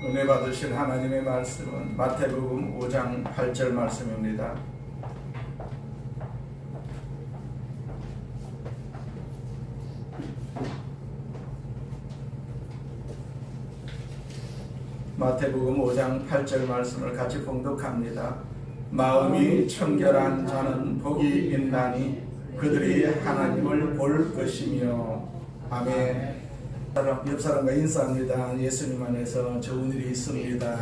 은혜 받으신 하나님의 말씀은 마태복음 5장 8절 말씀입니다. 마태복음 5장 8절 말씀을 같이 봉독합니다. 마음이 청결한 자는 복이 있나니 그들이 하나님을 볼 것이며. 아멘. 옆 사람과 인사합니다. 예수님 안에서 좋은 일이 있습니다.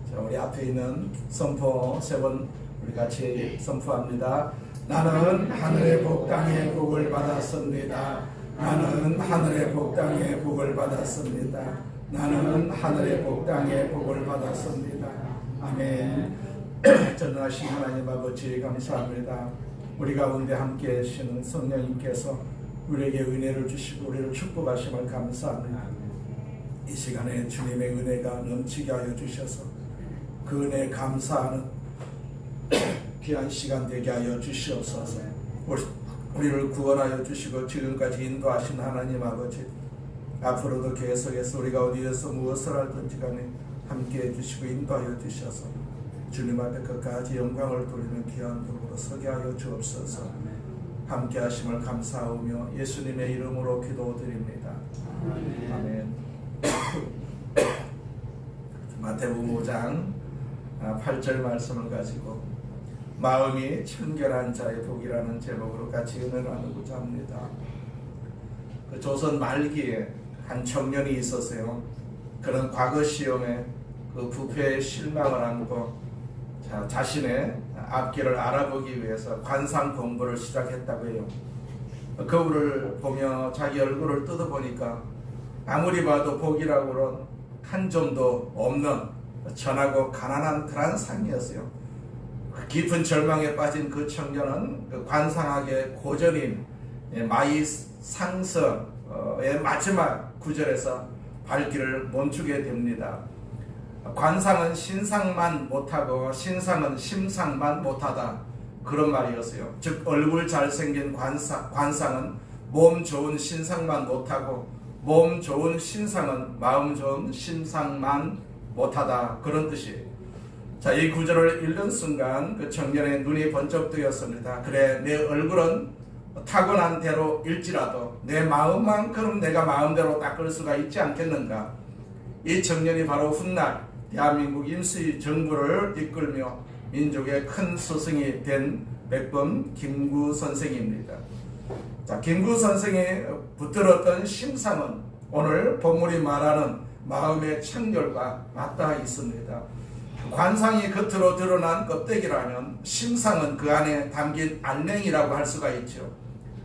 자, 우리 앞에 있는 선포 세 번 우리 같이 선포합니다. 나는 하늘의 복 땅의 복을 받았습니다. 나는 하늘의 복 땅의 복을 받았습니다. 나는 하늘의 복 땅의 복을 받았습니다. 아멘. 전능하신 하나님 아버지 감사합니다. 우리 가운데 함께 하시는 성령님께서 우리에게 은혜를 주시고 우리를 축복하심을 감사합니다. 이 시간에 주님의 은혜가 넘치게 하여 주셔서 그 은혜에 감사하는 귀한 시간 되게 하여 주시옵소서. 우리를 구원하여 주시고 지금까지 인도하신 하나님 아버지, 앞으로도 계속해서 우리가 어디에서 무엇을 하든지 간에 함께해 주시고 인도하여 주셔서 주님 앞에 끝까지 영광을 돌리는 귀한 도구로 서게 하여 주옵소서. 함께 하심을 감사하며 예수님의 이름으로 기도드립니다. 아멘. 마태복음 5장 8절 말씀을 가지고 마음이 청결한 자의 복이라는 제목으로 같이 은혜를 나누고자 합니다. 그 조선 말기에 한 청년이 있었어요. 그런 과거 시험에 그 부패에 실망을 안고 자신의 앞길을 알아보기 위해서 관상 공부를 시작했다고 해요. 거울을 보며 자기 얼굴을 뜯어보니까 아무리 봐도 복이라고는 한 점도 없는 천하고 가난한 그런 상이었어요. 깊은 절망에 빠진 그 청년은 그 관상학의 고전인 마이상서의 마지막 구절에서 발길을 멈추게 됩니다. 관상은 신상만 못하고 신상은 심상만 못하다, 그런 말이었어요. 즉 얼굴 잘생긴 관상은 몸 좋은 신상만 못하고 몸 좋은 신상은 마음 좋은 심상만 못하다, 그런 뜻이에요. 자, 이 구절을 읽는 순간 그 청년의 눈이 번쩍 뜨였습니다. 그래, 내 얼굴은 타고난 대로 일지라도 내 마음만큼 내가 마음대로 닦을 수가 있지 않겠는가. 이 청년이 바로 훗날 대한민국 임시 정부를 이끌며 민족의 큰 스승이 된 백범 김구 선생입니다. 자, 김구 선생이 붙들었던 심상은 오늘 본문이 말하는 마음의 청결과 맞닿아 있습니다. 관상이 겉으로 드러난 껍데기라면 심상은 그 안에 담긴 알맹이라고 할 수가 있죠.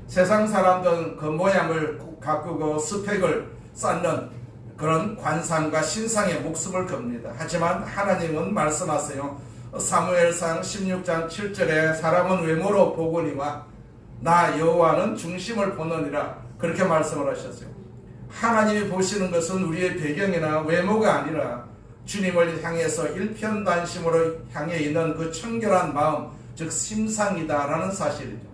세상 사람들은 그 모양을 가꾸고 스펙을 쌓는 그런 관상과 신상에 목숨을 겁니다. 하지만 하나님은 말씀하세요. 사무엘상 16장 7절에 사람은 외모로 보거니와 나 여호와는 중심을 보느니라, 그렇게 말씀을 하셨어요. 하나님이 보시는 것은 우리의 배경이나 외모가 아니라 주님을 향해서 일편단심으로 향해 있는 그 청결한 마음, 즉 심상이다라는 사실이죠.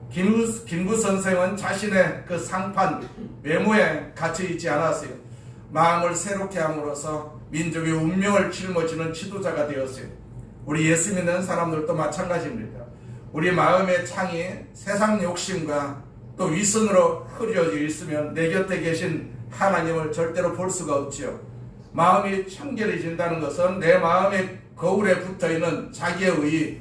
김구 선생은 자신의 그 상판 외모에 갇혀 있지 않았어요. 마음을 새롭게 함으로써 민족의 운명을 짊어지는 지도자가 되었어요. 우리 예수 믿는 사람들도 마찬가지입니다. 우리 마음의 창이 세상 욕심과 또 위선으로 흐려져 있으면 내 곁에 계신 하나님을 절대로 볼 수가 없지요. 마음이 청결해진다는 것은 내 마음의 거울에 붙어있는 자기의 의,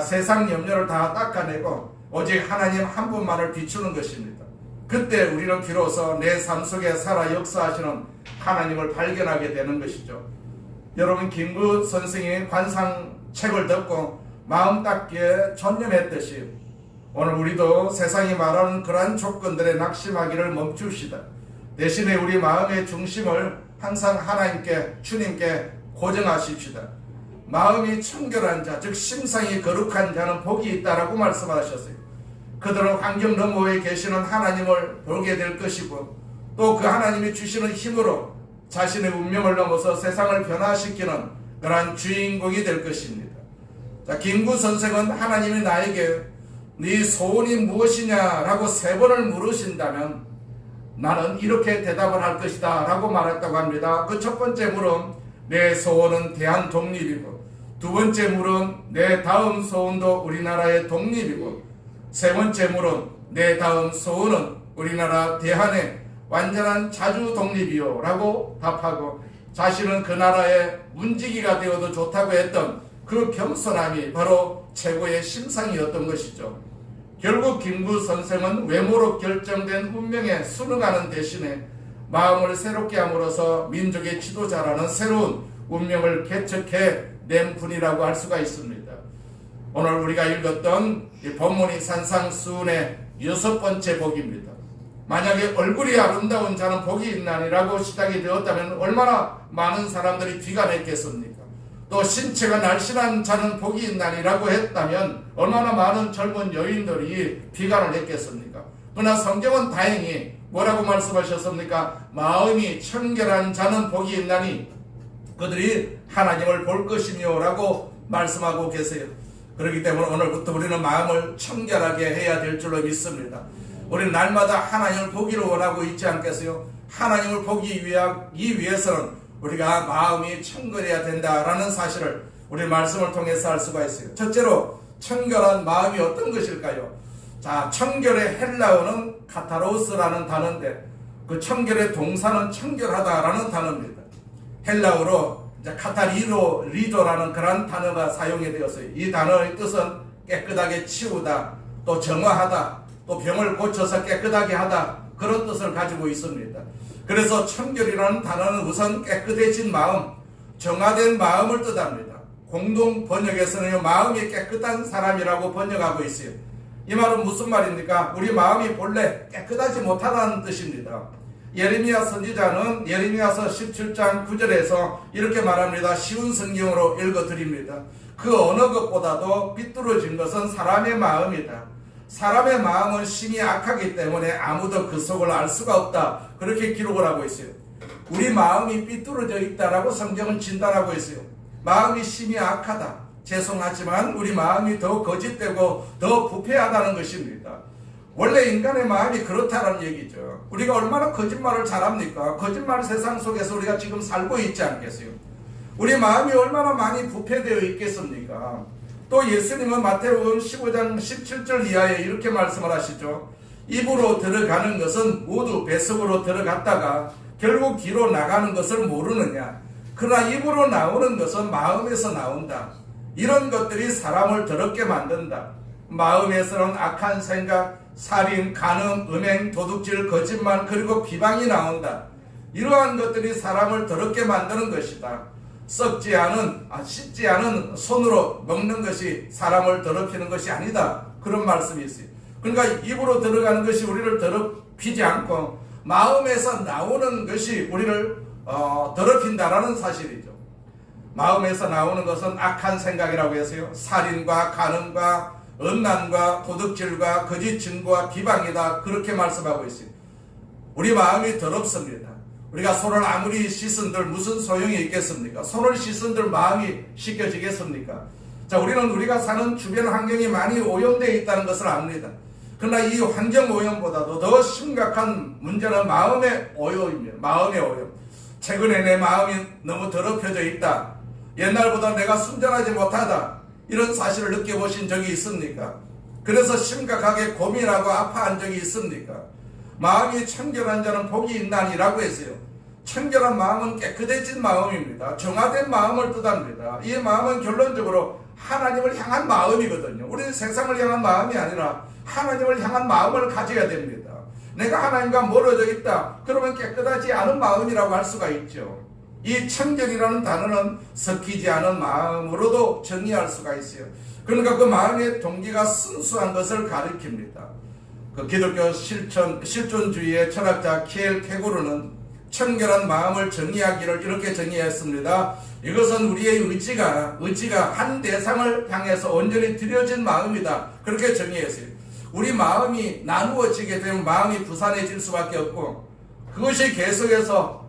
세상 염려를 다 닦아내고 오직 하나님 한 분만을 비추는 것입니다. 그때 우리는 비로소 내 삶 속에 살아 역사하시는 하나님을 발견하게 되는 것이죠. 여러분, 김구 선생이 관상책을 듣고 마음 닦기에 전념했듯이 오늘 우리도 세상이 말하는 그러한 조건들에 낙심하기를 멈춥시다. 대신에 우리 마음의 중심을 항상 하나님께, 주님께 고정하십시다. 마음이 청결한 자, 즉 심상이 거룩한 자는 복이 있다라고 말씀하셨어요. 그들은 환경 너머에 계시는 하나님을 보게 될 것이고 또 그 하나님이 주시는 힘으로 자신의 운명을 넘어서 세상을 변화시키는 그러한 주인공이 될 것입니다. 자, 김구 선생은 하나님이 나에게 네 소원이 무엇이냐라고 3번을 물으신다면 나는 이렇게 대답을 할 것이다 라고 말했다고 합니다. 그 첫 번째 물음, 내 소원은 대한 독립이고, 두 번째 물음, 내 다음 소원도 우리나라의 독립이고, 세 번째 물음, 내 다음 소원은 우리나라 대한의 완전한 자주 독립이요 라고 답하고, 자신은 그 나라의 문지기가 되어도 좋다고 했던 그 겸손함이 바로 최고의 심상이었던 것이죠. 결국 김구 선생은 외모로 결정된 운명에 순응하는 대신에 마음을 새롭게 함으로써 민족의 지도자라는 새로운 운명을 개척해낸 분이라고 할 수가 있습니다. 오늘 우리가 읽었던 이 본문이 산상수훈의 6번째 복입니다. 만약에 얼굴이 아름다운 자는 복이 있나니라고 시작이 되었다면 얼마나 많은 사람들이 비관했겠습니까? 또 신체가 날씬한 자는 복이 있나니라고 했다면 얼마나 많은 젊은 여인들이 비관을 했겠습니까? 그러나 성경은 다행히 뭐라고 말씀하셨습니까? 마음이 청결한 자는 복이 있나니 그들이 하나님을 볼 것이며 라고 말씀하고 계세요. 그렇기 때문에 오늘부터 우리는 마음을 청결하게 해야 될 줄로 믿습니다. 우리는 날마다 하나님을 보기를 원하고 있지 않겠어요? 하나님을 보기 위해서는 우리가 마음이 청결해야 된다라는 사실을 우리 말씀을 통해서 알 수가 있어요. 첫째로 청결한 마음이 어떤 것일까요? 자, 청결의 헬라어는 카타로스라는 단어인데 그 청결의 동사는 청결하다라는 단어입니다. 헬라어로 카타리도라는 그런 단어가 사용이 되었어요. 이 단어의 뜻은 깨끗하게 치우다, 또 정화하다, 또 병을 고쳐서 깨끗하게 하다, 그런 뜻을 가지고 있습니다. 그래서 청결이라는 단어는 우선 깨끗해진 마음, 정화된 마음을 뜻합니다. 공동 번역에서는 마음이 깨끗한 사람이라고 번역하고 있어요. 이 말은 무슨 말입니까? 우리 마음이 본래 깨끗하지 못하다는 뜻입니다. 예레미야 선지자는 예레미야서 17장 9절에서 이렇게 말합니다. 쉬운 성경으로 읽어드립니다. 그 어느 것보다도 삐뚤어진 것은 사람의 마음이다. 사람의 마음은 심히 악하기 때문에 아무도 그 속을 알 수가 없다. 그렇게 기록을 하고 있어요. 우리 마음이 삐뚤어져 있다라고 성경은 진단하고 있어요. 마음이 심히 악하다. 죄송하지만 우리 마음이 더 거짓되고 더 부패하다는 것입니다. 원래 인간의 마음이 그렇다는 얘기죠. 우리가 얼마나 거짓말을 잘합니까? 거짓말 세상 속에서 우리가 지금 살고 있지 않겠어요? 우리 마음이 얼마나 많이 부패되어 있겠습니까? 또 예수님은 마태복음 15장 17절 이하에 이렇게 말씀을 하시죠. 입으로 들어가는 것은 모두 뱃속으로 들어갔다가 결국 뒤로 나가는 것을 모르느냐. 그러나 입으로 나오는 것은 마음에서 나온다. 이런 것들이 사람을 더럽게 만든다. 마음에서는 악한 생각, 살인, 간음, 음행, 도둑질, 거짓말, 그리고 비방이 나온다. 이러한 것들이 사람을 더럽게 만드는 것이다. 씻지 않은 손으로 먹는 것이 사람을 더럽히는 것이 아니다. 그런 말씀이 있어요. 그러니까 입으로 들어가는 것이 우리를 더럽히지 않고 마음에서 나오는 것이 우리를 더럽힌다라는 사실이죠. 마음에서 나오는 것은 악한 생각이라고 했어요. 살인과 간음과 음란과 도둑질과 거짓 증거와 비방이다. 그렇게 말씀하고 있어요. 우리 마음이 더럽습니다. 우리가 손을 아무리 씻은들 무슨 소용이 있겠습니까? 손을 씻은들 마음이 씻겨지겠습니까? 자, 우리는 우리가 사는 주변 환경이 많이 오염되어 있다는 것을 압니다. 그러나 이 환경 오염보다도 더 심각한 문제는 마음의 오염입니다. 마음의 오염. 최근에 내 마음이 너무 더럽혀져 있다. 옛날보다 내가 순전하지 못하다. 이런 사실을 느껴보신 적이 있습니까? 그래서 심각하게 고민하고 아파한 적이 있습니까? 마음이 청결한 자는 복이 있나니라고 했어요. 청결한 마음은 깨끗해진 마음입니다. 정화된 마음을 뜻합니다. 이 마음은 결론적으로 하나님을 향한 마음이거든요. 우리는 세상을 향한 마음이 아니라 하나님을 향한 마음을 가져야 됩니다. 내가 하나님과 멀어져 있다. 그러면 깨끗하지 않은 마음이라고 할 수가 있죠. 이 청결이라는 단어는 섞이지 않은 마음으로도 정의할 수가 있어요. 그러니까 그 마음의 동기가 순수한 것을 가리킵니다. 그 기독교 실존주의의 철학자 키엘 케고르는 청결한 마음을 정의하기를 이렇게 정의했습니다. 이것은 우리의 의지가 한 대상을 향해서 온전히 들여진 마음이다. 그렇게 정의했어요. 우리 마음이 나누어지게 되면 마음이 부산해질 수밖에 없고 그것이 계속되면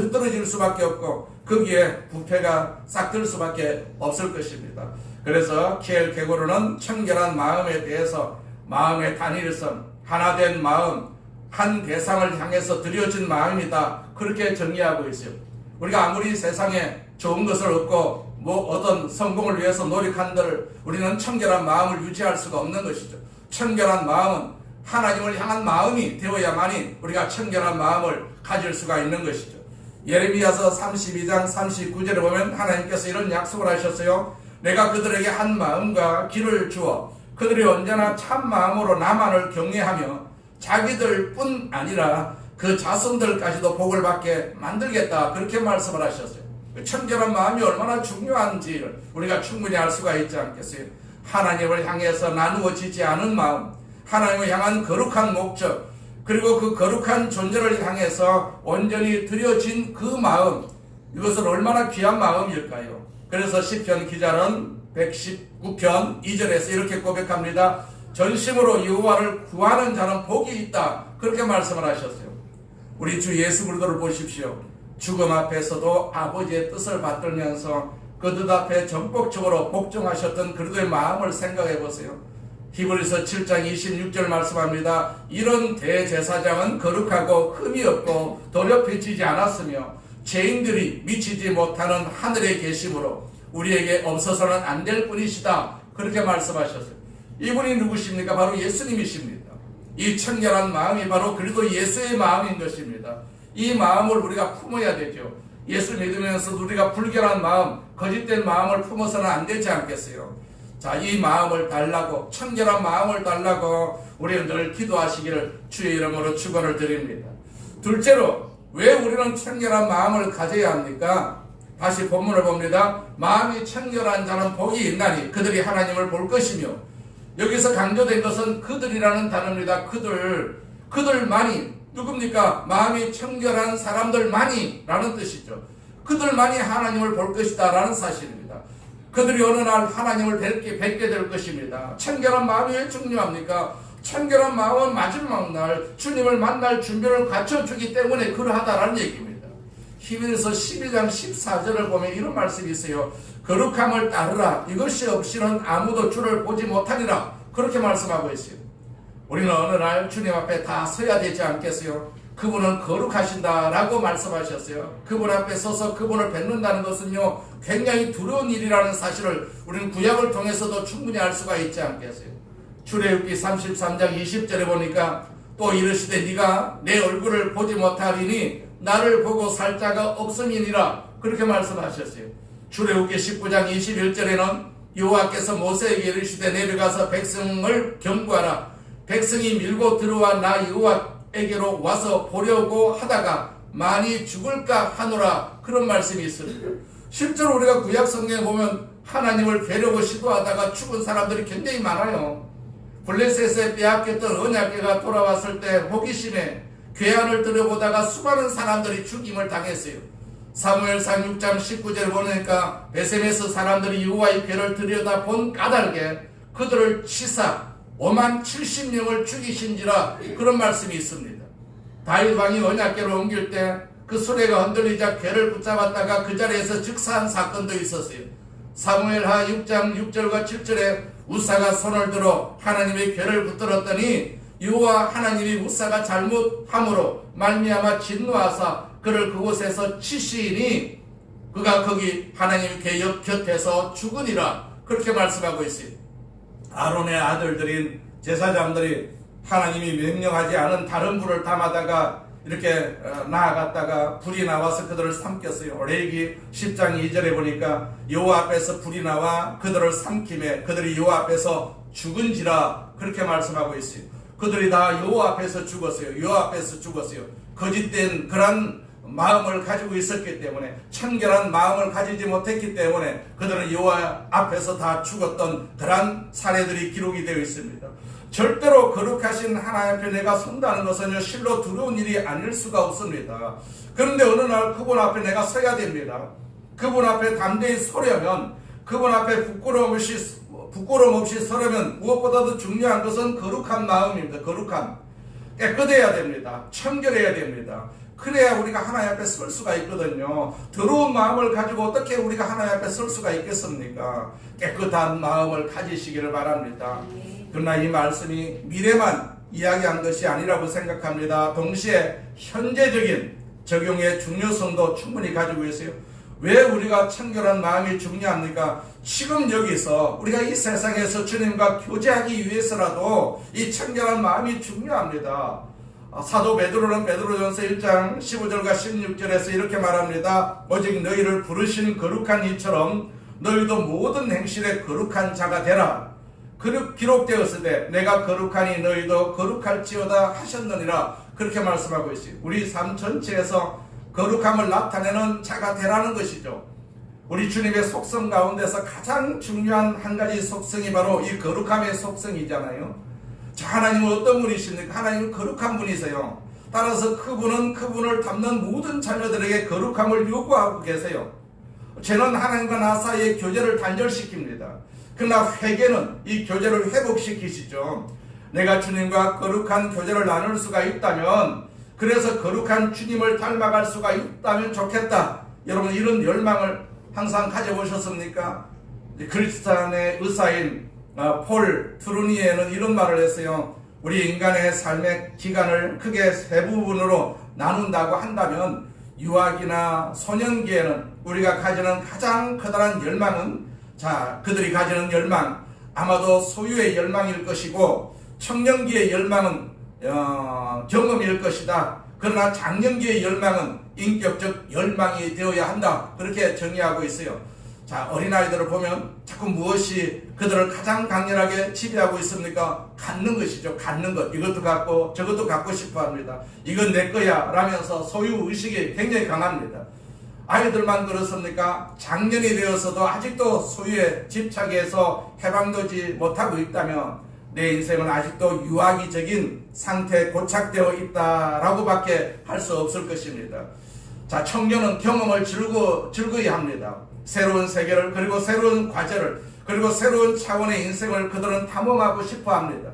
흩어질 수밖에 없고 거기에 부패가 싹들 수밖에 없을 것입니다. 그래서 키엘케고르는 청결한 마음에 대해서 마음의 단일성, 하나된 마음, 한 대상을 향해서 드려진 마음이다, 그렇게 정의하고 있어요. 우리가 아무리 세상에 좋은 것을 얻고 어떤 성공을 위해서 노력한들 우리는 청결한 마음을 유지할 수가 없는 것이죠. 청결한 마음은 하나님을 향한 마음이 되어야만이 우리가 청결한 마음을 가질 수가 있는 것이죠. 예레미야서 32장 39절에 보면 하나님께서 이런 약속을 하셨어요. 내가 그들에게 한 마음과 길을 주어 그들이 언제나 참 마음으로 나만을 경외하며 자기들 뿐 아니라 그 자손들까지도 복을 받게 만들겠다, 그렇게 말씀을 하셨어요. 청결한 마음이 얼마나 중요한지를 우리가 충분히 알 수가 있지 않겠어요? 하나님을 향해서 나누어지지 않은 마음, 하나님을 향한 거룩한 목적, 그리고 그 거룩한 존재를 향해서 온전히 드려진 그 마음, 이것은 얼마나 귀한 마음일까요? 그래서 시편 기자는 119편 2절에서 이렇게 고백합니다. 전심으로 여호와를 구하는 자는 복이 있다, 그렇게 말씀을 하셨어요. 우리 주 예수 그리스도를 보십시오. 죽음 앞에서도 아버지의 뜻을 받들면서 그 뜻 앞에 전폭적으로 복종하셨던 그리스도의 마음을 생각해 보세요. 히브리서 7장 26절 말씀합니다. 이런 대제사장은 거룩하고 흠이 없고 더럽혀지지 않았으며 죄인들이 미치지 못하는 하늘에 계심으로 우리에게 없어서는 안 될 뿐이시다, 그렇게 말씀하셨어요. 이분이 누구십니까? 바로 예수님이십니다. 이 청결한 마음이 바로 그리스도 예수의 마음인 것입니다. 이 마음을 우리가 품어야 되죠. 예수 믿으면서 우리가 불결한 마음, 거짓된 마음을 품어서는 안 되지 않겠어요? 자, 이 마음을 달라고, 청결한 마음을 달라고 우리는 늘 기도하시기를 주의 이름으로 축원을 드립니다. 둘째로, 왜 우리는 청결한 마음을 가져야 합니까? 다시 본문을 봅니다. 마음이 청결한 자는 복이 있나니 그들이 하나님을 볼 것이며, 여기서 강조된 것은 그들이라는 단어입니다. 그들만이 누굽니까? 마음이 청결한 사람들만이 라는 뜻이죠. 그들만이 하나님을 볼 것이다 라는 사실입니다. 그들이 어느 날 하나님을 뵙게 될 것입니다. 청결한 마음이 왜 중요합니까? 청결한 마음은 마지막 날 주님을 만날 준비를 갖춰주기 때문에 그러하다라는 얘기입니다. 히브리서 12장 14절을 보면 이런 말씀이 있어요. 거룩함을 따르라. 이것이 없이는 아무도 주를 보지 못하리라. 그렇게 말씀하고 있어요. 우리는 어느 날 주님 앞에 다 서야 되지 않겠어요? 그분은 거룩하신다라고 말씀하셨어요. 그분 앞에 서서 그분을 뵙는다는 것은요, 굉장히 두려운 일이라는 사실을 우리는 구약을 통해서도 충분히 알 수가 있지 않겠어요? 출애굽기 33장 20절에 보니까 또 이르시되 네가 내 얼굴을 보지 못하리니 나를 보고 살 자가 없음이니라, 그렇게 말씀하셨어요. 출애굽기 19장 21절에는 여호와께서 모세에게 이르시되 내려가서 백성을 경고하라. 백성이 밀고 들어와 나 여호와에게로 와서 보려고 하다가 많이 죽을까 하노라, 그런 말씀이 있습니다. 실제로 우리가 구약 성경에 보면 하나님을 뵈려고 시도하다가 죽은 사람들이 굉장히 많아요. 블레셋에 빼앗겼던 언약궤가 돌아왔을 때 호기심에 궤안을 들여보다가 수많은 사람들이 죽임을 당했어요. 사무엘상 6장 19절 보니까 베셈에서 사람들이 여호와의 궤를 들여다본 까닭에 그들을 치사 5만 70명을 죽이신지라, 그런 말씀이 있습니다. 다윗 왕이 언약궤를 옮길 때 그 수레가 흔들리자 궤를 붙잡았다가 그 자리에서 즉사한 사건도 있었어요. 사무엘하 6장 6절과 7절에 우사가 손을 들어 하나님의 궤를 붙들었더니 여호와 하나님이 우사가 잘못함으로 말미암아 진노하사 그를 그곳에서 치시니 그가 거기 하나님의 궤 곁에서 죽으니라, 그렇게 말씀하고 있어요. 아론의 아들들인 제사장들이 하나님이 명령하지 않은 다른 불을 담아다가 이렇게 나아갔다가 불이 나와서 그들을 삼켰어요. 레위기 10장 2절에 보니까 여호와 앞에서 불이 나와 그들을 삼킴에 그들이 여호와 앞에서 죽은지라, 그렇게 말씀하고 있어요. 그들이 다 여호와 앞에서 죽었어요. 여호와 앞에서 죽었어요. 거짓된 그런 마음을 가지고 있었기 때문에, 청결한 마음을 가지지 못했기 때문에 그들은 여호와 앞에서 다 죽었던 그런 사례들이 기록이 되어 있습니다. 절대로 거룩하신 하나님 앞에 내가 선다는 것은 실로 두려운 일이 아닐 수가 없습니다. 그런데 어느 날 그분 앞에 내가 서야 됩니다. 그분 앞에 담대히 서려면, 그분 앞에 부끄러움 없이 서려면 무엇보다도 중요한 것은 거룩한 마음입니다. 거룩함. 깨끗해야 됩니다. 청결해야 됩니다. 그래야 우리가 하나님 앞에 설 수가 있거든요. 더러운 마음을 가지고 어떻게 우리가 하나님 앞에 설 수가 있겠습니까? 깨끗한 마음을 가지시기를 바랍니다. 그러나 이 말씀이 미래만 이야기한 것이 아니라고 생각합니다. 동시에 현재적인 적용의 중요성도 충분히 가지고 있어요. 왜 우리가 청결한 마음이 중요합니까? 지금 여기서 우리가 이 세상에서 주님과 교제하기 위해서라도 이 청결한 마음이 중요합니다. 사도 베드로는 베드로전서 1장 15절과 16절에서 이렇게 말합니다. 오직 너희를 부르신 거룩한 이처럼 너희도 모든 행실에 거룩한 자가 되라. 기록되었으되 내가 거룩하니 너희도 거룩할지어다 하셨느니라. 그렇게 말씀하고 있어요. 우리 삶 전체에서 거룩함을 나타내는 자가 되라는 것이죠. 우리 주님의 속성 가운데서 가장 중요한 한 가지 속성이 바로 이 거룩함의 속성이잖아요. 자, 하나님은 어떤 분이십니까? 하나님은 거룩한 분이세요. 따라서 그분은 그분을 닮는 모든 자녀들에게 거룩함을 요구하고 계세요. 죄는 하나님과 나 사이의 교제를 단절시킵니다. 그러나 회개는 이 교제를 회복시키시죠. 내가 주님과 거룩한 교제를 나눌 수가 있다면, 그래서 거룩한 주님을 닮아갈 수가 있다면 좋겠다. 여러분, 이런 열망을 항상 가져보셨습니까? 크리스찬의 의사인 폴 트루니에는 이런 말을 했어요. 우리 인간의 삶의 기간을 크게 세 부분으로 나눈다고 한다면 유아기나 소년기에는 우리가 가지는 가장 커다란 열망은, 그들이 가지는 열망 아마도 소유의 열망일 것이고, 청년기의 열망은 경험일 것이다. 그러나 장년기의 열망은 인격적 열망이 되어야 한다. 그렇게 정의하고 있어요. 자, 어린아이들을 보면 자꾸 무엇이 그들을 가장 강렬하게 지배하고 있습니까? 갖는 것이죠. 갖는 것. 이것도 갖고 저것도 갖고 싶어 합니다. 이건 내 거야 라면서 소유의식이 굉장히 강합니다. 아이들만 그렇습니까? 장년이 되어서도 아직도 소유에 집착해서 해방되지 못하고 있다면 내 인생은 아직도 유아기적인 상태에 고착되어 있다라고 밖에 할 수 없을 것입니다. 자, 청년은 경험을 즐거이 합니다. 새로운 세계를, 그리고 새로운 과제를, 그리고 새로운 차원의 인생을 그들은 탐험하고 싶어 합니다.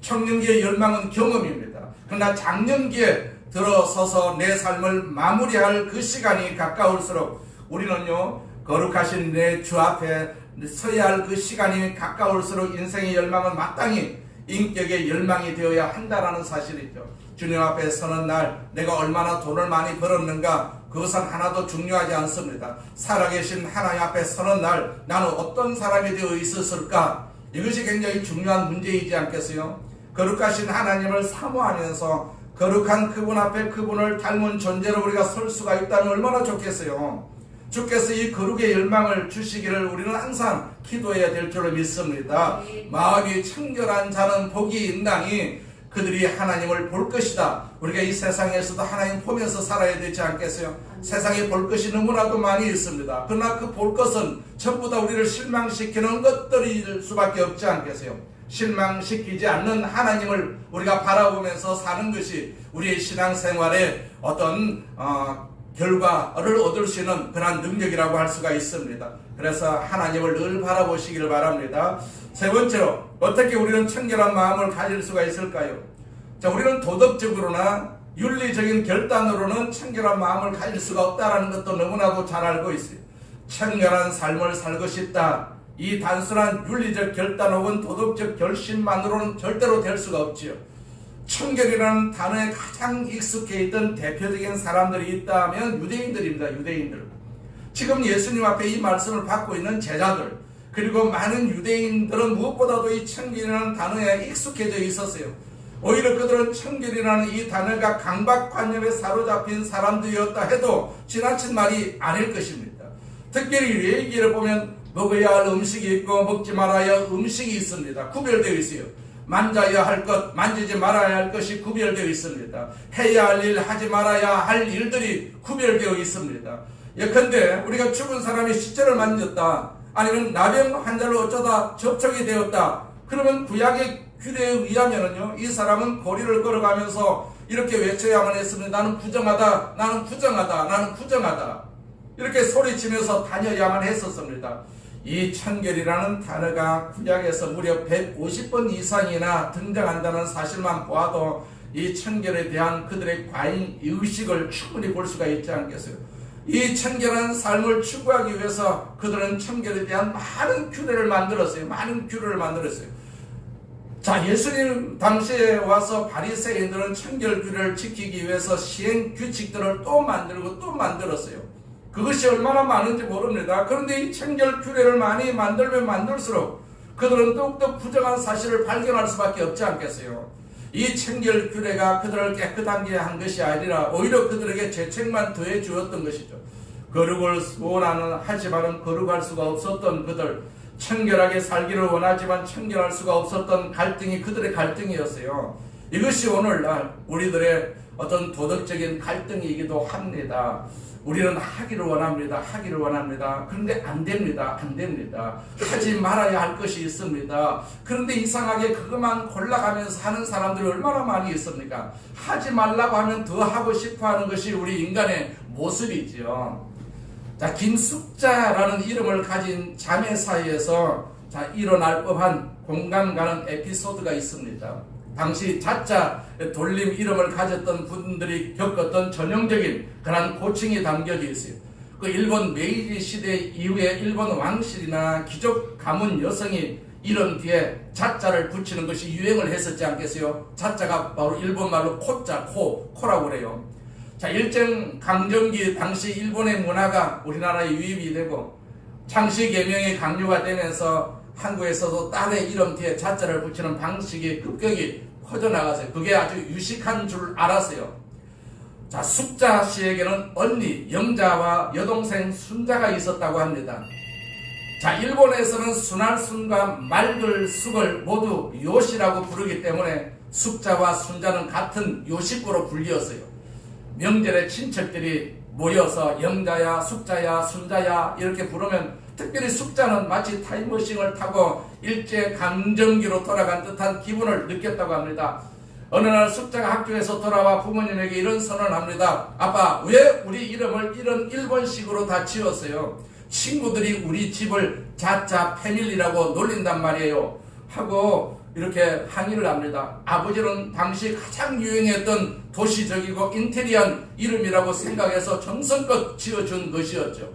청년기의 열망은 경험입니다. 그러나 장년기에 들어서서 내 삶을 마무리할 그 시간이 가까울수록 우리는요, 거룩하신 내 주 앞에 서야 할 그 시간이 가까울수록 인생의 열망은 마땅히 인격의 열망이 되어야 한다라는 사실이죠. 주님 앞에 서는 날 내가 얼마나 돈을 많이 벌었는가, 그것은 하나도 중요하지 않습니다. 살아계신 하나님 앞에 서는 날 나는 어떤 사람이 되어 있었을까, 이것이 굉장히 중요한 문제이지 않겠어요? 거룩하신 하나님을 사모하면서 거룩한 그분 앞에 그분을 닮은 존재로 우리가 설 수가 있다면 얼마나 좋겠어요. 주께서 이 거룩의 열망을 주시기를 우리는 항상 기도해야 될 줄로 믿습니다. 마음이 청결한 자는 복이 있나니 그들이 하나님을 볼 것이다. 우리가 이 세상에서도 하나님 보면서 살아야 되지 않겠어요? 세상에 볼 것이 너무나도 많이 있습니다. 그러나 그 볼 것은 전부 다 우리를 실망시키는 것들일 수밖에 없지 않겠어요? 실망시키지 않는 하나님을 우리가 바라보면서 사는 것이 우리의 신앙생활에 어떤 결과를 얻을 수 있는 그런 능력이라고 할 수가 있습니다. 그래서 하나님을 늘 바라보시기를 바랍니다. 세 번째로, 어떻게 우리는 청결한 마음을 가질 수가 있을까요? 자, 우리는 도덕적으로나 윤리적인 결단으로는 청결한 마음을 가질 수가 없다는 것도 너무나도 잘 알고 있어요. 청결한 삶을 살고 싶다, 이 단순한 윤리적 결단 혹은 도덕적 결심만으로는 절대로 될 수가 없지요. 청결이라는 단어에 가장 익숙해 있던 대표적인 사람들이 있다면 유대인들입니다. 유대인들. 지금 예수님 앞에 이 말씀을 받고 있는 제자들, 그리고 많은 유대인들은 무엇보다도 이 청결이라는 단어에 익숙해져 있었어요. 오히려 그들은 청결이라는 이 단어가 강박관념에 사로잡힌 사람들이었다 해도 지나친 말이 아닐 것입니다. 특별히 레위기를 보면 먹어야 할 음식이 있고 먹지 말아야 할 음식이 있습니다. 구별되어 있어요. 만져야 할 것, 만지지 말아야 할 것이 구별되어 있습니다. 해야 할 일, 하지 말아야 할 일들이 구별되어 있습니다. 예컨대 우리가 죽은 사람이 시체를 만졌다, 아니면 나병 환자를 어쩌다 접촉이 되었다, 그러면 구약의 규례에 의하면은요, 이 사람은 거리를 걸어가면서 이렇게 외쳐야만 했습니다. 나는 부정하다, 나는 부정하다, 나는 부정하다, 이렇게 소리치면서 다녀야만 했었습니다. 이 청결이라는 단어가 구약에서 무려 150번 이상이나 등장한다는 사실만 보아도 이 청결에 대한 그들의 과잉 의식을 충분히 볼 수가 있지 않겠어요? 이 청결한 삶을 추구하기 위해서 그들은 청결에 대한 많은 규례를 만들었어요. 자, 예수님 당시에 와서 바리새인들은 청결 규례를 지키기 위해서 시행 규칙들을 또 만들고 또 만들었어요. 그것이 얼마나 많은지 모릅니다. 그런데 이 청결 규례를 많이 만들면 만들수록 그들은 더욱더 부정한 사실을 발견할 수밖에 없지 않겠어요? 이 청결 규례가 그들을 깨끗하게 한 것이 아니라 오히려 그들에게 죄책만 더해 주었던 것이죠. 거룩을 원하는 하지만은 거룩할 수가 없었던 그들, 청결하게 살기를 원하지만 청결할 수가 없었던 갈등이 그들의 갈등이었어요. 이것이 오늘날 우리들의 어떤 도덕적인 갈등이기도 합니다. 우리는 하기를 원합니다. 그런데 안 됩니다. 하지 말아야 할 것이 있습니다. 그런데 이상하게 그것만 골라가면서 하는 사람들이 얼마나 많이 있습니까? 하지 말라고 하면 더 하고 싶어 하는 것이 우리 인간의 모습이지요. 자, 김숙자라는 이름을 가진 자매 사이에서 일어날 법한 공감 가는 에피소드가 있습니다. 당시 자자 돌림 이름을 가졌던 분들이 겪었던 전형적인 그런 고충이 담겨져 있어요. 그 일본 메이지 시대 이후에 일본 왕실이나 귀족 가문 여성이 이름 뒤에 자자를 붙이는 것이 유행을 했었지 않겠어요? 자자가 바로 일본말로 코자, 코라고 그래요. 자, 일제 강점기 당시 일본의 문화가 우리나라에 유입이 되고 창씨 개명이 강요가 되면서 한국에서도 딸의 이름 뒤에 자자를 붙이는 방식이 급격히 퍼져나가서요. 그게 아주 유식한 줄 알았어요. 자, 숙자 씨에게는 언니, 영자와 여동생 순자가 있었다고 합니다. 자, 일본에서는 순할 순과 맑을 숙을 모두 요시라고 부르기 때문에 숙자와 순자는 같은 요식구로 불리었어요. 명절에 친척들이 모여서 영자야, 숙자야, 순자야 이렇게 부르면 특별히 숙자는 마치 타임머신을 타고 일제 강점기로 돌아간 듯한 기분을 느꼈다고 합니다. 어느 날 숙자가 학교에서 돌아와 부모님에게 이런 선언을 합니다. 아빠, 왜 우리 이름을 이런 일본식으로 다 지었어요? 친구들이 우리 집을 자자 패밀리라고 놀린단 말이에요. 하고 이렇게 항의를 합니다. 아버지는 당시 가장 유행했던 도시적이고 인테리어한 이름이라고 생각해서 정성껏 지어준 것이었죠.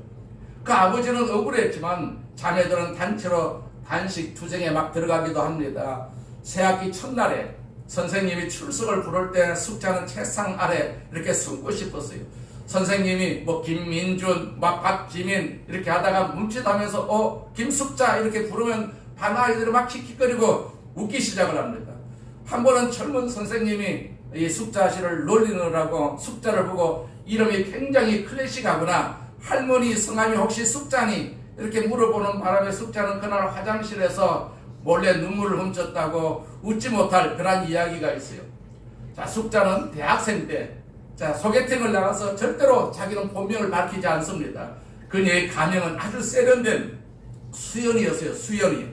그 아버지는 억울했지만 자매들은 단체로 단식 투쟁에 막 들어가기도 합니다. 새학기 첫날에 선생님이 출석을 부를 때 숙자는 책상 아래 이렇게 숨고 싶었어요. 선생님이 김민준, 박지민 이렇게 하다가 뭉칫하면서 김숙자 이렇게 부르면 반 아이들이 막 킥킥거리고 웃기 시작을 합니다. 한 번은 젊은 선생님이 이 숙자 씨를 놀리느라고 숙자를 보고 이름이 굉장히 클래식하구나. 할머니 성함이 혹시 숙자니? 이렇게 물어보는 바람에 숙자는 그날 화장실에서 몰래 눈물을 훔쳤다고 웃지 못할 그런 이야기가 있어요. 자, 숙자는 대학생 때 소개팅을 나가서 절대로 자기는 본명을 밝히지 않습니다. 그녀의 가명은 아주 세련된 수연이었어요. 수연이.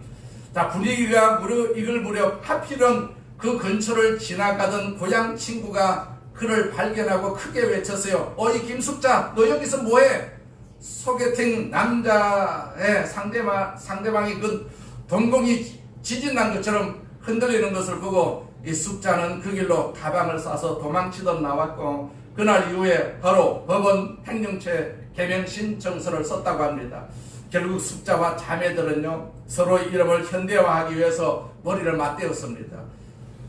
자, 분위기가 익을 무렵 하필은 그 근처를 지나가던 고향 친구가 그를 발견하고 크게 외쳤어요. 이 김숙자, 너 여기서 뭐해? 소개팅 남자의 상대방이 그 동공이 지진난 것처럼 흔들리는 것을 보고 이 숙자는 그 길로 가방을 싸서 도망치던 나왔고 그날 이후에 바로 법원 행정처에 개명 신청서를 썼다고 합니다. 결국 숙자와 자매들은요 서로의 이름을 현대화하기 위해서 머리를 맞대었습니다.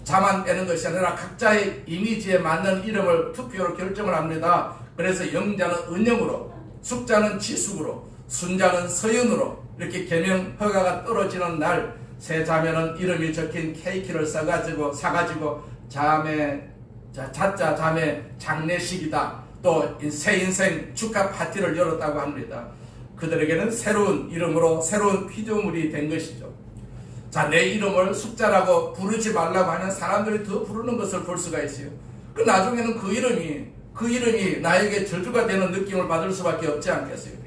자만 빼는 것이 아니라 각자의 이미지에 맞는 이름을 투표로 결정을 합니다. 그래서 영자는 은영으로, 숙자는 지숙으로, 순자는 서연으로 이렇게 개명 허가가 떨어지는 날 세 자매는 이름이 적힌 케이크를 사가지고 자자 자매 장례식이다. 또 새 인생 축하 파티를 열었다고 합니다. 그들에게는 새로운 이름으로 새로운 피조물이 된 것이죠. 자, 내 이름을 숙자라고 부르지 말라고 하는 사람들이 더 부르는 것을 볼 수가 있어요. 그 나중에는 그 이름이 나에게 저주가 되는 느낌을 받을 수밖에 없지 않겠어요.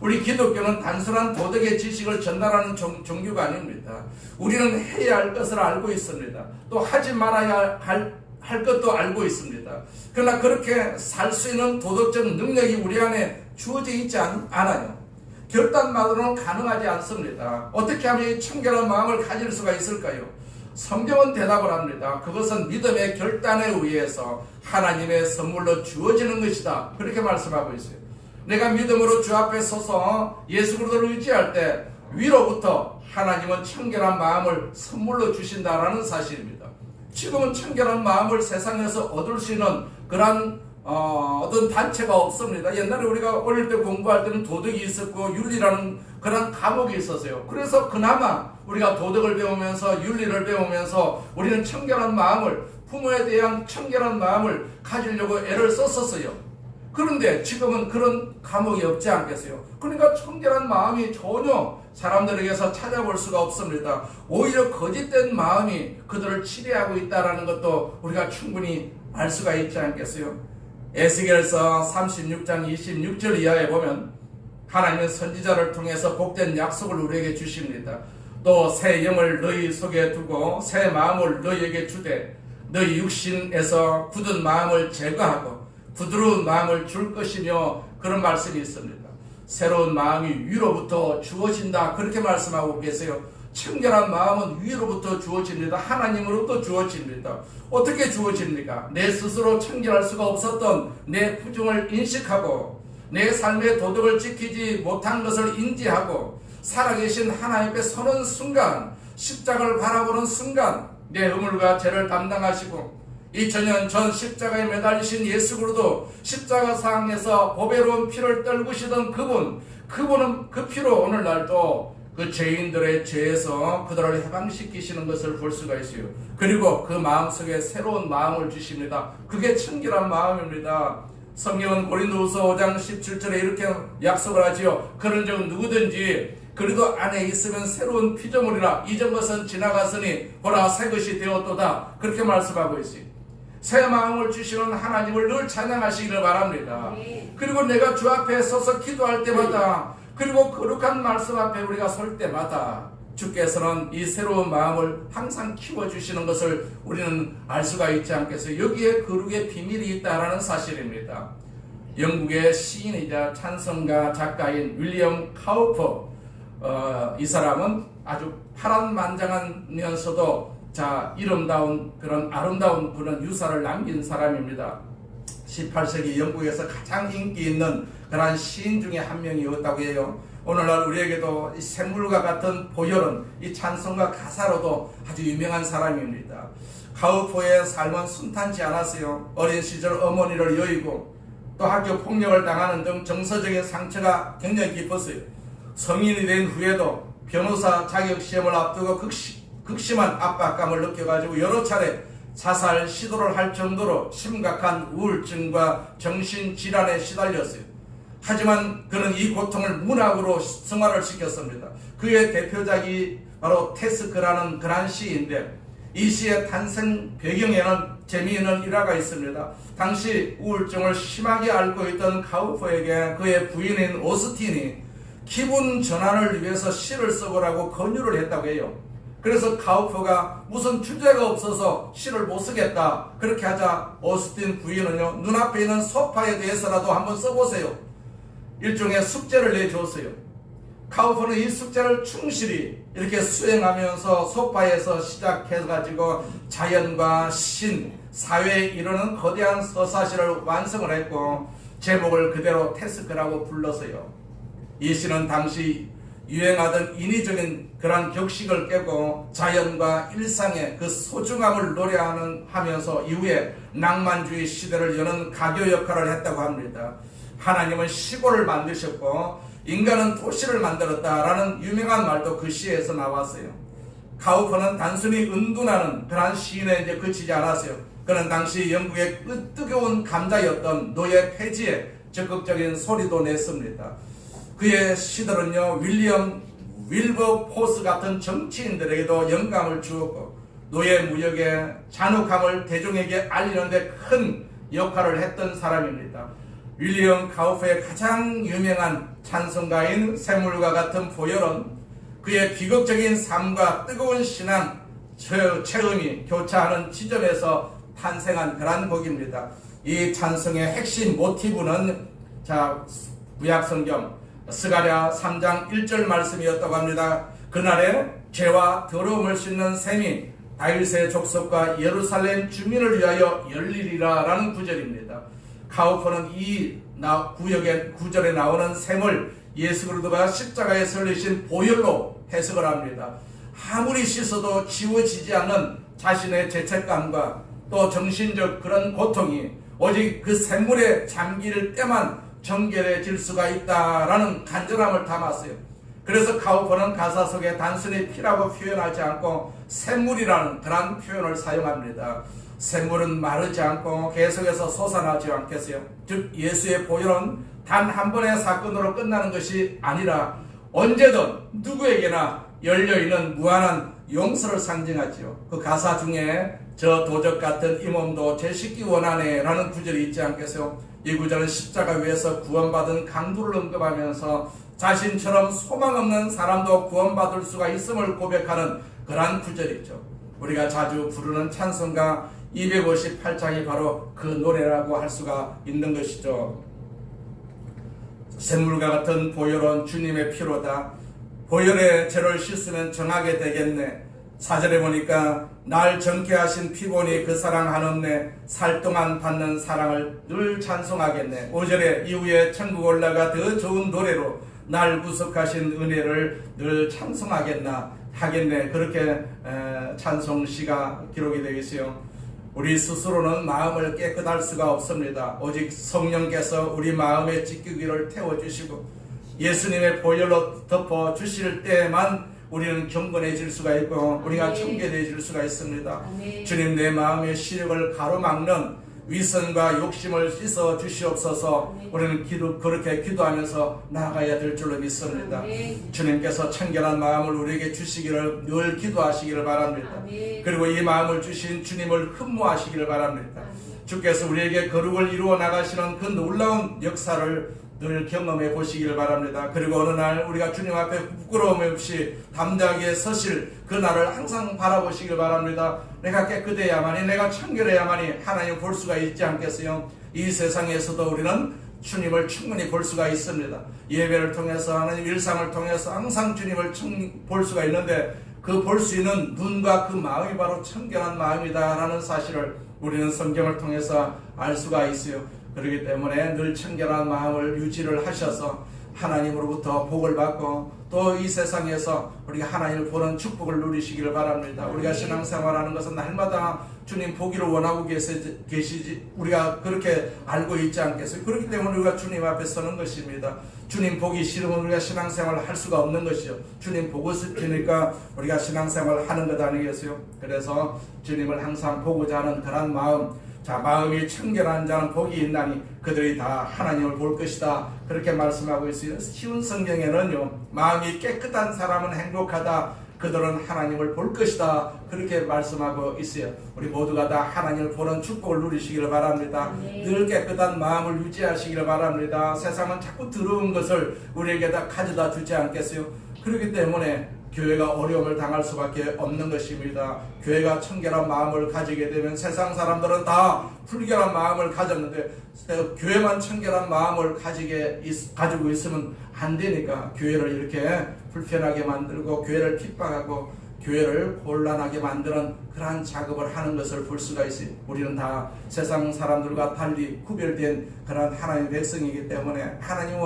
우리 기독교는 단순한 도덕의 지식을 전달하는 종교가 아닙니다. 우리는 해야 할 것을 알고 있습니다. 또 하지 말아야 할 것도 알고 있습니다. 그러나 그렇게 살 수 있는 도덕적 능력이 우리 안에 주어져 있지 않아요. 결단만으로는 가능하지 않습니다. 어떻게 하면 이 청결한 마음을 가질 수가 있을까요? 성경은 대답을 합니다. 그것은 믿음의 결단에 의해서 하나님의 선물로 주어지는 것이다. 그렇게 말씀하고 있어요. 내가 믿음으로 주 앞에 서서 예수 그리스도를 의지할 때 위로부터 하나님은 청결한 마음을 선물로 주신다라는 사실입니다. 지금은 청결한 마음을 세상에서 얻을 수 있는 그런 어떤 단체가 없습니다. 옛날에 우리가 어릴 때 공부할 때는 도덕이 있었고 윤리라는 그런 과목이 있었어요. 그래서 그나마 우리가 도덕을 배우면서 윤리를 배우면서 우리는 청결한 마음을, 부모에 대한 청결한 마음을 가지려고 애를 썼었어요. 그런데 지금은 그런 과목이 없지 않겠어요? 그러니까 청결한 마음이 전혀 사람들에게서 찾아볼 수가 없습니다. 오히려 거짓된 마음이 그들을 치료하고 있다는 것도 우리가 충분히 알 수가 있지 않겠어요? 에스겔서 36장 26절 이하에 보면 하나님은 선지자를 통해서 복된 약속을 우리에게 주십니다. 또 새 영을 너희 속에 두고 새 마음을 너희에게 주되 너희 육신에서 굳은 마음을 제거하고 부드러운 마음을 줄 것이며, 그런 말씀이 있습니다. 새로운 마음이 위로부터 주어진다, 그렇게 말씀하고 계세요. 청결한 마음은 위로부터 주어집니다. 하나님으로부터 주어집니다. 어떻게 주어집니까? 내 스스로 청결할 수가 없었던 내 부정을 인식하고 내 삶의 도덕을 지키지 못한 것을 인지하고 살아계신 하나님 앞에 서는 순간, 십자가를 바라보는 순간 내 허물과 죄를 담당하시고 2000년 전 십자가에 매달리신 예수 그리스도, 십자가상에서 보배로운 피를 떨구시던 그분은 그 피로 오늘날도 그 죄인들의 죄에서 그들을 해방시키시는 것을 볼 수가 있어요. 그리고 그 마음속에 새로운 마음을 주십니다. 그게 청결한 마음입니다. 성경은 고린도후서 5장 17절에 이렇게 약속을 하지요. 그런 적 누구든지 그리도 안에 있으면 새로운 피조물이라, 이전 것은 지나갔으니 보라 새 것이 되었도다, 그렇게 말씀하고 있어요. 새 마음을 주시는 하나님을 늘 찬양하시기를 바랍니다. 그리고 내가 주 앞에 서서 기도할 때마다, 그리고 거룩한 말씀 앞에 우리가 설 때마다 주께서는 이 새로운 마음을 항상 키워주시는 것을 우리는 알 수가 있지 않겠어요? 여기에 거룩의 비밀이 있다는 사실입니다. 영국의 시인이자 찬송가 작가인 윌리엄 카우퍼, 이 사람은 아주 파란만장하면서도 아름다운 그런 유사를 남긴 사람입니다. 18세기 영국에서 가장 인기 있는 그러한 시인 중에 한 명이었다고 해요. 오늘날 우리에게도 이 샘물과 같은 보혈은 이 찬송가 가사로도 아주 유명한 사람입니다. 카우퍼의 삶은 순탄치 않았어요. 어린 시절 어머니를 여의고 또 학교 폭력을 당하는 등 정서적인 상처가 굉장히 깊었어요. 성인이 된 후에도 변호사 자격시험을 앞두고 극심한 압박감을 느껴가지고 여러 차례 자살 시도를 할 정도로 심각한 우울증과 정신질환에 시달렸어요. 하지만 그는 이 고통을 문학으로 승화를 시켰습니다. 그의 대표작이 바로 테스크라는 그런 시인데, 이 시의 탄생 배경에는 재미있는 일화가 있습니다. 당시 우울증을 심하게 앓고 있던 카우퍼에게 그의 부인인 오스틴이 기분 전환을 위해서 시를 써보라고 권유를 했다고 해요. 그래서 카우퍼가 무슨 주제가 없어서 시를 못 쓰겠다, 그렇게 하자 오스틴 부인은요, 눈앞에 있는 소파에 대해서라도 한번 써보세요, 일종의 숙제를 내줬어요. 카우퍼는 이 숙제를 충실히 이렇게 수행하면서 소파에서 시작해가지고 자연과 신, 사회에 이르는 거대한 서사시를 완성을 했고 제목을 그대로 테스크라고 불렀어요. 이 시는 당시 유행하던 인위적인 그런 격식을 깨고 자연과 일상의 그 소중함을 노래하면서 이후에 낭만주의 시대를 여는 가교 역할을 했다고 합니다. 하나님은 시골을 만드셨고 인간은 도시를 만들었다라는 유명한 말도 그 시에서 나왔어요. 카우퍼는 단순히 은둔하는 그런 시인에 이제 그치지 않았어요. 그는 당시 영국의 뜨거운 감자였던 노예 폐지에 적극적인 소리도 냈습니다. 그의 시들은요, 윌리엄 윌버포스 같은 정치인들에게도 영감을 주었고 노예 무역의 잔혹함을 대중에게 알리는데 큰 역할을 했던 사람입니다. 윌리엄 카우퍼의 가장 유명한 찬송가인 샘물과 같은 보혈은 그의 비극적인 삶과 뜨거운 신앙 체험이 교차하는 지점에서 탄생한 그런 곡입니다. 이 찬송의 핵심 모티브는 구약성경 스가랴 3장 1절 말씀이었다고 합니다. 그날에 죄와 더러움을 씻는 셈이 다윗의 족속과 예루살렘 주민을 위하여 열리리라 라는 구절입니다. 카우퍼는 이 구절에 나오는 샘을 예수 그리스도가 십자가에 설리신 보혈로 해석을 합니다. 아무리 씻어도 지워지지 않는 자신의 죄책감과 또 정신적 그런 고통이 오직 그 샘물에 잠길 때만 정결해질 수가 있다라는 간절함을 담았어요. 그래서 카우퍼는 가사 속에 단순히 피라고 표현하지 않고 샘물이라는 그런 표현을 사용합니다. 샘물은 마르지 않고 계속해서 솟아나지 않겠어요. 즉 예수의 보혈은 단 한 번의 사건으로 끝나는 것이 아니라 언제든 누구에게나 열려있는 무한한 용서를 상징하지요. 그 가사 중에 저 도적 같은 이 몸도 죄씻기 원하네 라는 구절이 있지 않겠어요. 이 구절은 십자가 위에서 구원받은 강도를 언급하면서 자신처럼 소망 없는 사람도 구원받을 수가 있음을 고백하는 그러한 구절이죠. 우리가 자주 부르는 찬송가 258장이 바로 그 노래라고 할 수가 있는 것이죠. 샘물과 같은 보혈은 주님의 피로다. 보혈의 죄를 씻으면 정하게 되겠네. 4절에 보니까 날 정케 하신 피곤이 그 사랑 한없네. 살 동안 받는 사랑을 늘 찬송하겠네. 5절에 이후에 천국 올라가 더 좋은 노래로 날 구속하신 은혜를 늘 하겠네. 그렇게 찬송시가 기록이 되어 있어요. 우리 스스로는 마음을 깨끗할 수가 없습니다. 오직 성령께서 우리 마음의 찢기기를 태워주시고 예수님의 보혈로 덮어주실 때만 우리는 경건해질 수가 있고 우리가 청결해질 수가 있습니다. 주님, 내 마음의 시력을 가로막는 위선과 욕심을 씻어 주시옵소서. 우리는 그렇게 기도하면서 나아가야 될 줄로 믿습니다. 주님께서 청결한 마음을 우리에게 주시기를 늘 기도하시기를 바랍니다. 그리고 이 마음을 주신 주님을 흠모하시기를 바랍니다. 주께서 우리에게 거룩을 이루어 나가시는 그 놀라운 역사를 늘 경험해 보시기를 바랍니다. 그리고 어느 날 우리가 주님 앞에 부끄러움 없이 담대하게 서실 그 날을 항상 바라보시길 바랍니다. 내가 깨끗해야만이, 내가 청결해야만이 하나님을 볼 수가 있지 않겠어요? 이 세상에서도 우리는 주님을 충분히 볼 수가 있습니다. 예배를 통해서 하나님 일상을 통해서 항상 주님을 볼 수가 있는데 그 볼 수 있는 눈과 그 마음이 바로 청결한 마음이다라는 사실을 우리는 성경을 통해서 알 수가 있어요. 그렇기 때문에 늘 청결한 마음을 유지를 하셔서 하나님으로부터 복을 받고 또 이 세상에서 우리가 하나님을 보는 축복을 누리시기를 바랍니다. 우리가 신앙생활하는 것은 날마다 주님 보기를 원하고 계시지 우리가 그렇게 알고 있지 않겠어요? 그렇기 때문에 우리가 주님 앞에 서는 것입니다. 주님 보기 싫으면 우리가 신앙생활을 할 수가 없는 것이요. 주님 보고 싶으니까 우리가 신앙생활을 하는 것 아니겠어요? 그래서 주님을 항상 보고자 하는 그런 마음, 자, 마음이 청결한 자는 복이 있나니 그들이 다 하나님을 볼 것이다. 그렇게 말씀하고 있어요. 쉬운 성경에는요, 마음이 깨끗한 사람은 행복하다. 그들은 하나님을 볼 것이다. 그렇게 말씀하고 있어요. 우리 모두가 다 하나님을 보는 축복을 누리시기를 바랍니다. 늘 깨끗한 마음을 유지하시기를 바랍니다. 세상은 자꾸 더러운 것을 우리에게 다 가져다 주지 않겠어요? 그렇기 때문에 교회가 어려움을 당할 수밖에 없는 것입니다. 교회가 청결한 마음을 가지게 되면 세상 사람들은 다 불결한 마음을 가졌는데 교회만 청결한 마음을 가지고 있으면 안 되니까 교회를 이렇게 불편하게 만들고 교회를 핍박하고 교회를 곤란하게 만드는 그러한 작업을 하는 것을 볼 수가 있어요. 우리는 다 세상 사람들과 달리 구별된 그런 하나님의 백성이기 때문에 하나님을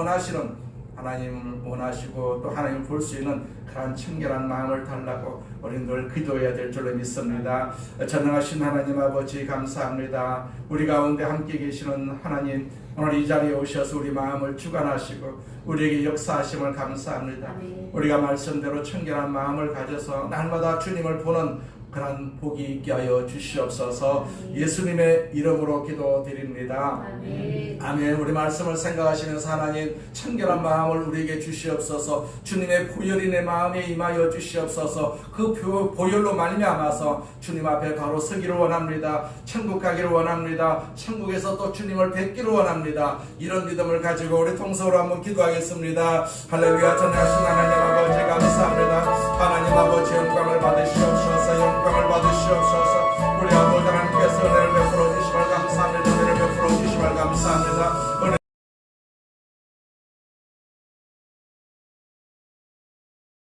원하시고 또 하나님을 볼 수 있는 그런 청결한 마음을 달라고 우리는 늘 기도해야 될 줄로 믿습니다. 전능하신 하나님 아버지 감사합니다. 우리 가운데 함께 계시는 하나님, 오늘 이 자리에 오셔서 우리 마음을 주관하시고 우리에게 역사하심을 감사합니다. 우리가 말씀대로 청결한 마음을 가져서 날마다 주님을 보는 그런 복이 있게 하여 주시옵소서. 예수님의 이름으로 기도드립니다. 아멘. 우리 말씀을 생각하시면서 하나님 청결한 마음을 우리에게 주시옵소서. 주님의 보혈이 내 마음에 임하여 주시옵소서. 그 보혈로 말미암아서 주님 앞에 바로 서기를 원합니다. 천국 가기를 원합니다. 천국에서 또 주님을 뵙기를 원합니다. 이런 믿음을 가지고 우리 통성으로 한번 기도하겠습니다. 할렐루야. 전능하신 하나님 아버지 감사합니다. 하나님 아버지 영광을 받으시옵소서. 영광을 받으시옵소서.